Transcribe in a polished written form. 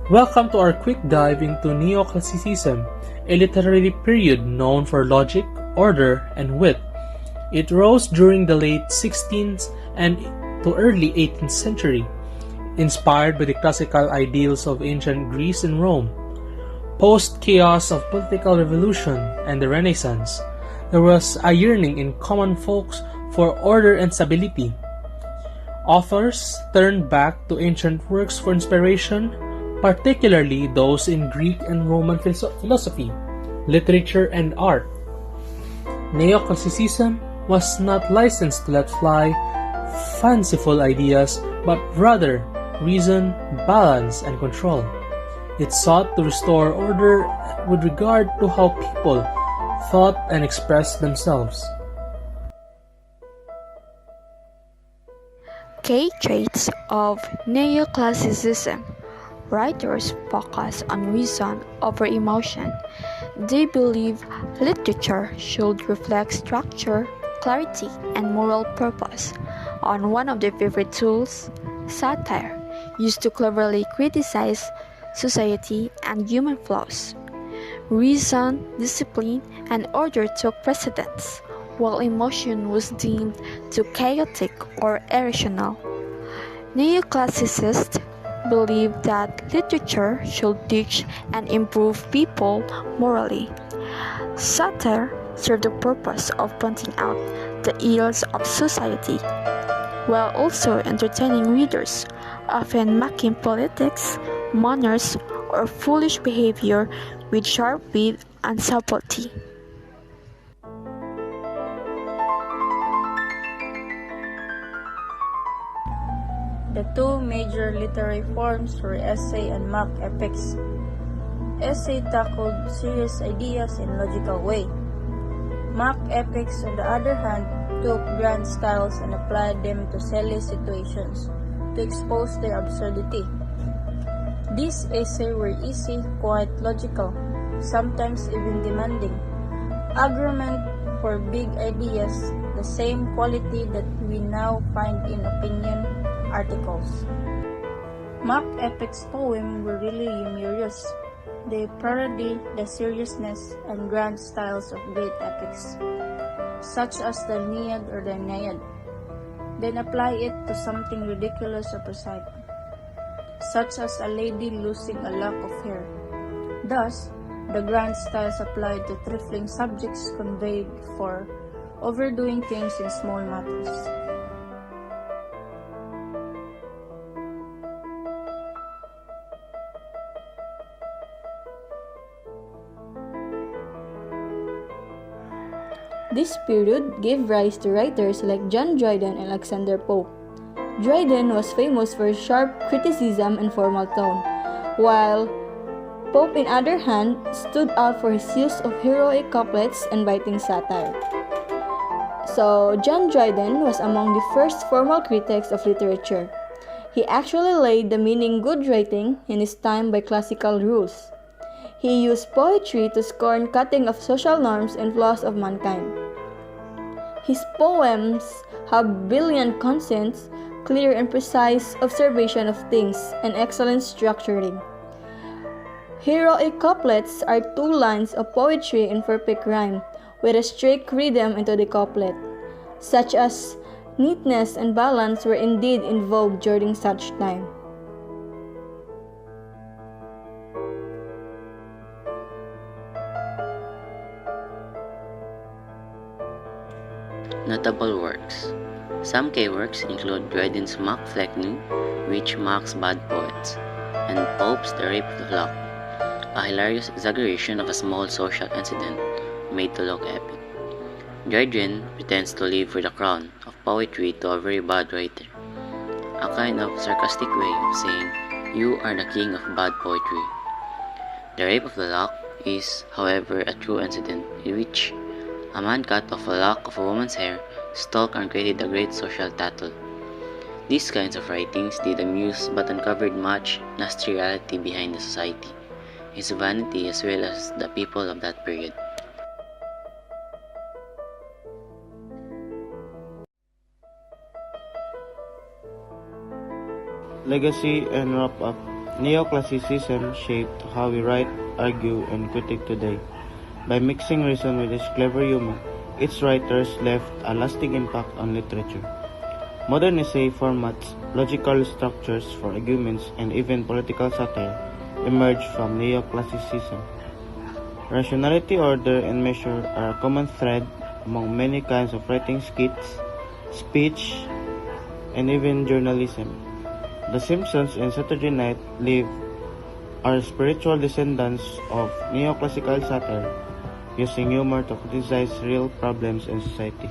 Welcome to our quick dive into Neoclassicism, a literary period known for logic, order, and wit. It rose during the late 16th and to early 18th century, inspired by the classical ideals of ancient Greece and Rome. Post-chaos of political revolution and the Renaissance, there was a yearning in common folks for order and stability. Authors turned back to ancient works for inspiration, particularly those in Greek and Roman philosophy, literature, and art. Neoclassicism was not licensed to let fly fanciful ideas, but rather reason, balance, and control. It sought to restore order with regard to how people thought and expressed themselves. Key traits of Neoclassicism. Writers focus on reason over emotion. They believe literature should reflect structure, clarity, and moral purpose. On one of their favorite tools, satire, used to cleverly criticize society and human flaws. Reason, discipline, and order took precedence, while emotion was deemed too chaotic or irrational. Neoclassicists believe that literature should teach and improve people morally. Satire served the purpose of pointing out the ills of society, while also entertaining readers, often mocking politics, manners, or foolish behavior with sharp wit and subtlety. The two major literary forms were essay and mock epics. Essay tackled serious ideas in a logical way. Mock epics, on the other hand, took grand styles and applied them to silly situations to expose their absurdity. These essays were easy, quite logical, sometimes even demanding. Argument for big ideas, the same quality that we now find in opinion articles. Mock epics poems were really humorous. They parody the seriousness and grand styles of great epics, such as the Aeneid or the Aeneid, then apply it to something ridiculous or prosaic, such as a lady losing a lock of hair. Thus, the grand styles applied to trifling subjects conveyed for overdoing things in small matters. This period gave rise to writers like John Dryden and Alexander Pope. Dryden was famous for sharp criticism and formal tone, while Pope, on the other hand, stood out for his use of heroic couplets and biting satire. So, John Dryden was among the first formal critics of literature. He actually laid the meaning good writing in his time by classical rules. He used poetry to scorn cutting of social norms and flaws of mankind. His poems have brilliant concepts, clear and precise observation of things, and excellent structuring. Heroic couplets are two lines of poetry in perfect rhyme, with a strict rhythm into the couplet, such as neatness and balance were indeed in vogue during such time. Notable works. Some key works include Dryden's Mock Flecknoe, which mocks bad poets, and Pope's The Rape of the Lock, a hilarious exaggeration of a small social incident made to look epic. Dryden pretends to live for the crown of poetry to a very bad writer, a kind of sarcastic way of saying, "You are the king of bad poetry." The Rape of the Lock is, however, a true incident in which a man cut off a lock of a woman's hair, stalked and created a great social tattle. These kinds of writings did amuse but uncovered much nasty reality behind the society, its vanity as well as the people of that period. Legacy and wrap-up. Neoclassicism shaped how we write, argue, and critique today. By mixing reason with its clever humor, its writers left a lasting impact on literature. Modern essay formats, logical structures for arguments, and even political satire emerged from neoclassicism. Rationality, order, and measure are a common thread among many kinds of writing skits, speech, and even journalism. The Simpsons and Saturday Night Live are spiritual descendants of neoclassical satire, using humor to criticize real problems in society.